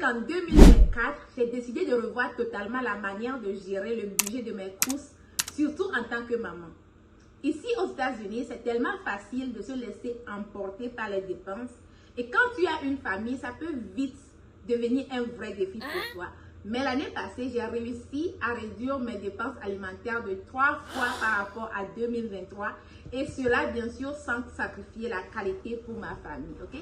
qu'en 2024, j'ai décidé de revoir totalement la manière de gérer le budget de mes courses, surtout en tant que maman. Ici aux États-Unis, c'est tellement facile de se laisser emporter par les dépenses. Et quand tu as une famille, ça peut vite devenir un vrai défi pour toi. Mais l'année passée, j'ai réussi à réduire mes dépenses alimentaires de 3 fois par rapport à 2023. Et cela, bien sûr, sans sacrifier la qualité pour ma famille. Ok?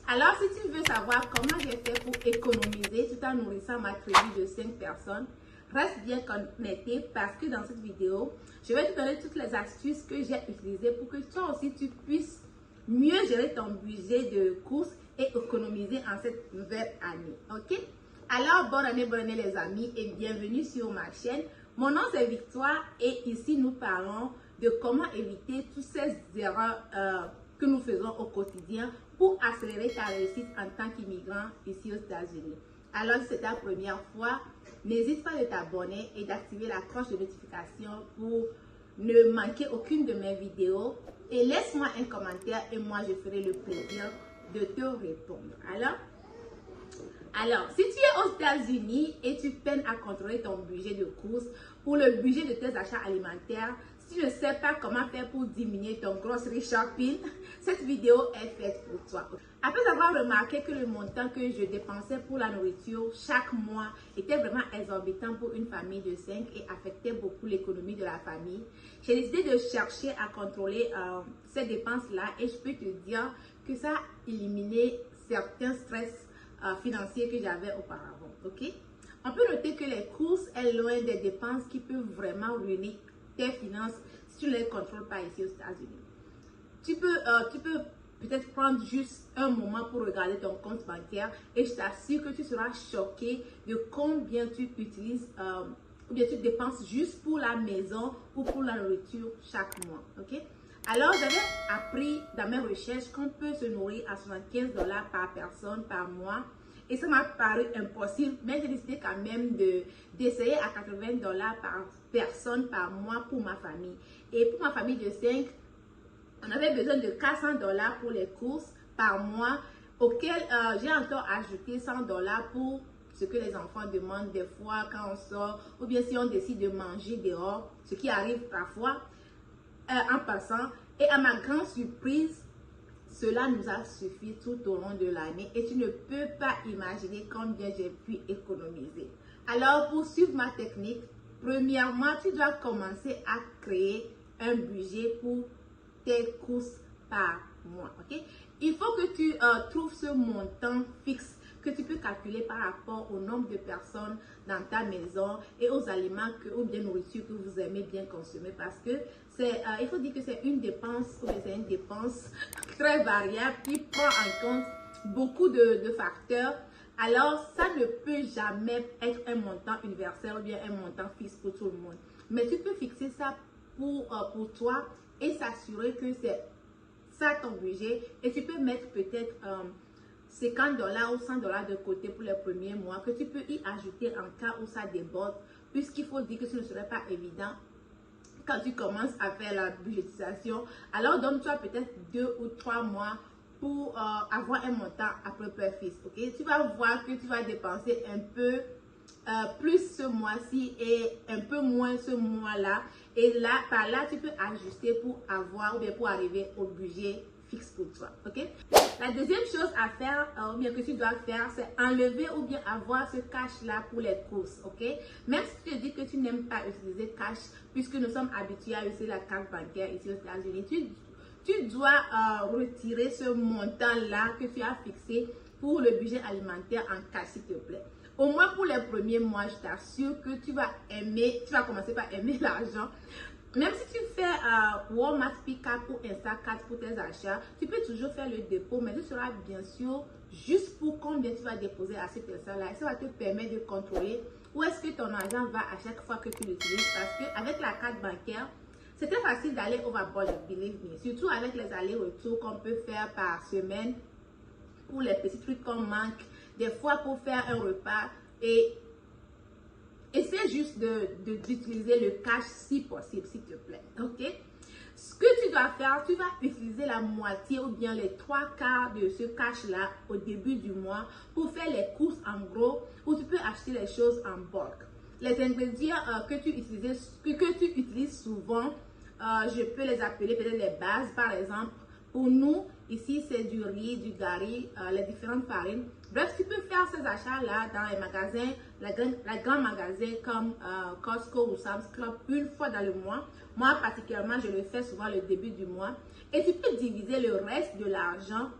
Alors, si tu veux savoir comment j'ai fait pour économiser tout en nourrissant ma tribu de 5 personnes, reste bien connecté parce que dans cette vidéo, je vais te donner toutes les astuces que j'ai utilisées pour que toi aussi tu puisses mieux gérer ton budget de courses et économiser en cette nouvelle année. Ok? Alors, bonne année les amis et bienvenue sur ma chaîne. Mon nom c'est Victoire et ici nous parlons de comment éviter toutes ces erreurs que nous faisons au quotidien pour accélérer ta réussite en tant qu'immigrant ici aux États-Unis. Alors, si c'est ta première fois, n'hésite pas de t'abonner et d'activer la cloche de notification pour ne manquer aucune de mes vidéos. Et laisse-moi un commentaire et moi, je ferai le plaisir de te répondre. Alors, si tu es aux États-Unis et tu peines à contrôler ton budget de courses ou le budget de tes achats alimentaires, si tu ne sais pas comment faire pour diminuer ton grocery shopping, cette vidéo est faite pour toi. Après avoir remarqué que le montant que je dépensais pour la nourriture chaque mois était vraiment exorbitant pour une famille de 5 et affectait beaucoup l'économie de la famille, j'ai décidé de chercher à contrôler ces dépenses-là et je peux te dire que ça a éliminé certains stress financiers que j'avais auparavant. Ok? On peut noter que les courses est loin des dépenses qui peuvent vraiment ruiner tes finances si tu ne les contrôles pas ici aux États-Unis. Tu peux peut-être prendre juste un moment pour regarder ton compte bancaire et je t'assure que tu seras choqué de combien tu utilises ou bien tu dépenses juste pour la maison ou pour la nourriture chaque mois. Ok? Alors, j'avais appris dans mes recherches qu'on peut se nourrir à 75 $ par personne par mois. Et ça m'a paru impossible, mais j'ai décidé quand même d'essayer à 80 $ par personne par mois pour ma famille. Et pour ma famille de 5, on avait besoin de 400 $ pour les courses par mois, auquel j'ai encore ajouté 100 $ pour ce que les enfants demandent des fois quand on sort, ou bien si on décide de manger dehors, ce qui arrive parfois. En passant, et à ma grande surprise, cela nous a suffi tout au long de l'année et tu ne peux pas imaginer combien j'ai pu économiser. Alors, pour suivre ma technique, premièrement, tu dois commencer à créer un budget pour tes courses par mois. Ok? Il faut que tu trouves ce montant fixe que tu peux calculer par rapport au nombre de personnes dans ta maison et aux aliments ou bien nourriture que vous aimez bien consommer parce que il faut dire que c'est une dépense très variable qui prend en compte beaucoup de facteurs. Alors, ça ne peut jamais être un montant universel ou bien un montant fixe pour tout le monde. Mais tu peux fixer ça pour toi et s'assurer que c'est ça ton budget et tu peux mettre peut-être 50 $ ou 100 $ de côté pour les premiers mois que tu peux y ajouter en cas où ça déborde, puisqu'il faut dire que ce ne serait pas évident quand tu commences à faire la budgétisation. Alors donne-toi peut-être 2 ou 3 mois pour avoir un montant à peu près fixe. Ok? Tu vas voir que tu vas dépenser un peu plus ce mois-ci et un peu moins ce mois-là. Et là, par là, tu peux ajuster pour avoir ou bien pour arriver au budget fixe pour toi. Ok? La deuxième chose à faire, ou bien que tu dois faire, c'est enlever ou bien avoir ce cash-là pour les courses. Ok? Même si tu te dis que tu n'aimes pas utiliser cash, puisque nous sommes habitués à utiliser la carte bancaire ici aux États-Unis, tu dois retirer ce montant-là que tu as fixé pour le budget alimentaire en cash, s'il te plaît. Au moins pour les premiers mois, je t'assure que tu vas commencer par aimer l'argent. Même si tu fais Walmart Pick-up ou Instacart pour tes achats, tu peux toujours faire le dépôt, mais ce sera bien sûr juste pour combien tu vas déposer à cette personne-là. Ça va te permettre de contrôler où est-ce que ton argent va à chaque fois que tu l'utilises. Parce qu'avec la carte bancaire, c'est très facile d'aller overboard, believe me. Surtout avec les allers-retours qu'on peut faire par semaine pour les petits trucs qu'on manque, des fois pour faire un repas et essaie juste d'utiliser le cash si possible, s'il te plaît. Ok? Ce que tu dois faire, tu vas utiliser la moitié ou bien les 3/4 de ce cash-là au début du mois pour faire les courses en gros, ou tu peux acheter les choses en bulk. Les ingrédients que tu utilises souvent, je peux les appeler peut-être les bases. Par exemple, pour nous, ici, c'est du riz, du gari, les différentes farines. Bref, tu peux faire ces achats-là dans les magasins, les grands magasins comme Costco ou Sam's Club une fois dans le mois. Moi, particulièrement, je le fais souvent le début du mois. Et tu peux diviser le reste de l'argent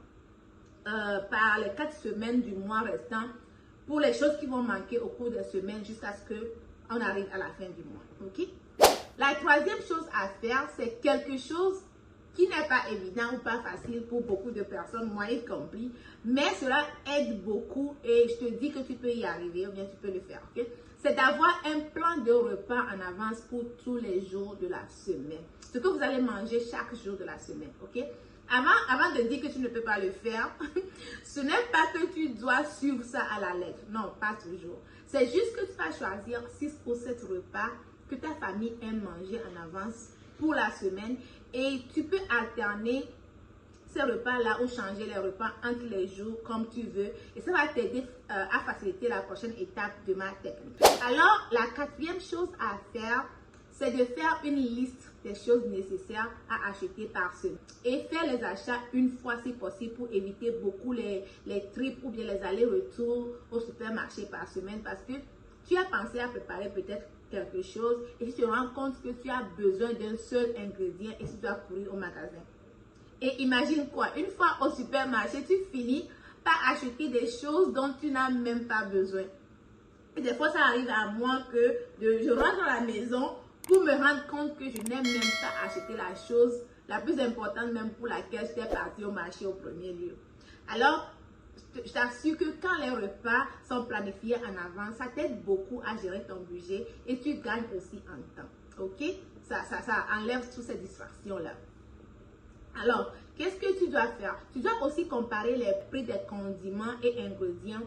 par les 4 semaines du mois restant pour les choses qui vont manquer au cours des semaines jusqu'à ce qu'on arrive à la fin du mois. Ok? La troisième chose à faire, c'est quelque chose qui n'est pas évident ou pas facile pour beaucoup de personnes, moi y compris, mais cela aide beaucoup et je te dis que tu peux y arriver ou bien tu peux le faire. Okay? C'est d'avoir un plan de repas en avance pour tous les jours de la semaine. Ce que vous allez manger chaque jour de la semaine. Ok? Avant de dire que tu ne peux pas le faire, ce n'est pas que tu dois suivre ça à la lettre. Non, pas toujours. C'est juste que tu vas choisir 6 ou 7 repas que ta famille aime manger en avance pour la semaine et tu peux alterner ces repas-là ou changer les repas entre les jours comme tu veux et ça va t'aider à faciliter la prochaine étape de ma technique. Alors, la quatrième chose à faire, c'est de faire une liste des choses nécessaires à acheter par semaine et faire les achats une fois si possible pour éviter beaucoup les trips ou bien les allers-retours au supermarché par semaine parce que tu as pensé à préparer peut-être quelque chose et tu te rends compte que tu as besoin d'un seul ingrédient et tu dois courir au magasin. Et imagine quoi, une fois au supermarché, tu finis par acheter des choses dont tu n'as même pas besoin. Et des fois, ça arrive à moi que je rentre dans la maison pour me rendre compte que je n'ai même pas acheté la chose la plus importante même pour laquelle j'étais partie au marché au premier lieu. Alors, je t'assure que quand les repas sont planifiés en avance, ça t'aide beaucoup à gérer ton budget et tu gagnes aussi en temps. Ok? Ça enlève toutes ces distractions-là. Alors, qu'est-ce que tu dois faire? Tu dois aussi comparer les prix des condiments et ingrédients.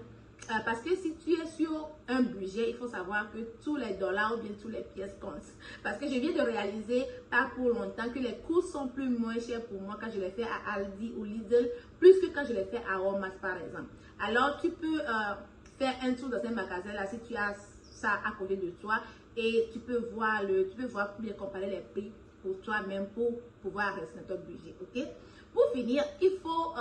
Parce que si tu es sur un budget, il faut savoir que tous les dollars ou bien toutes les pièces comptent. Parce que je viens de réaliser pas pour longtemps que les coûts sont moins chers pour moi quand je les fais à Aldi ou Lidl, plus que quand je les fais à Walmart par exemple. Alors tu peux faire un tour dans un magasin là si tu as ça à côté de toi et tu peux voir bien comparer les prix pour toi-même pour pouvoir rester dans ton budget. Ok? Pour finir, il faut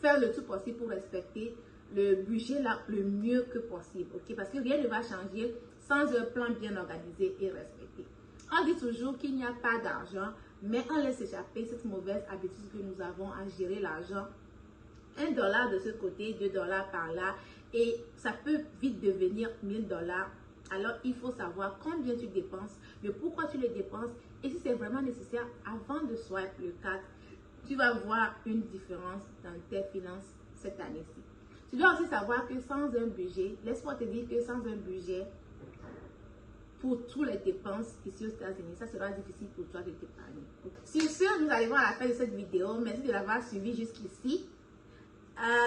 faire le tout possible pour respecter le budget là le mieux que possible, ok? Parce que rien ne va changer sans un plan bien organisé et respecté. On dit toujours qu'il n'y a pas d'argent, mais on laisse échapper cette mauvaise habitude que nous avons à gérer l'argent. $1 de ce côté, $2 par là, et ça peut vite devenir $1000. Alors, il faut savoir combien tu dépenses, le pourquoi tu le dépenses, et si c'est vraiment nécessaire, avant de swipe le 4, tu vas voir une différence dans tes finances cette année-ci. Tu dois aussi savoir que sans un budget, laisse-moi te dire que sans un budget pour toutes les dépenses ici aux États-Unis, ça sera difficile pour toi de t'épargner. Sur ce, nous arrivons à la fin de cette vidéo. Merci de l'avoir suivi jusqu'ici.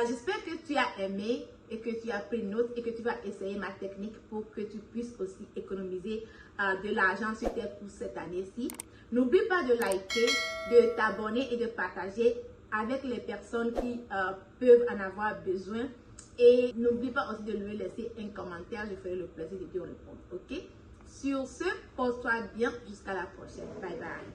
J'espère que tu as aimé et que tu as pris note et que tu vas essayer ma technique pour que tu puisses aussi économiser de l'argent sur tes courses cette année-ci. N'oublie pas de liker, de t'abonner et de partager avec les personnes qui peuvent en avoir besoin. Et n'oublie pas aussi de lui laisser un commentaire, je ferai le plaisir de te répondre. Ok? Sur ce, pose-toi bien, jusqu'à la prochaine. Bye bye.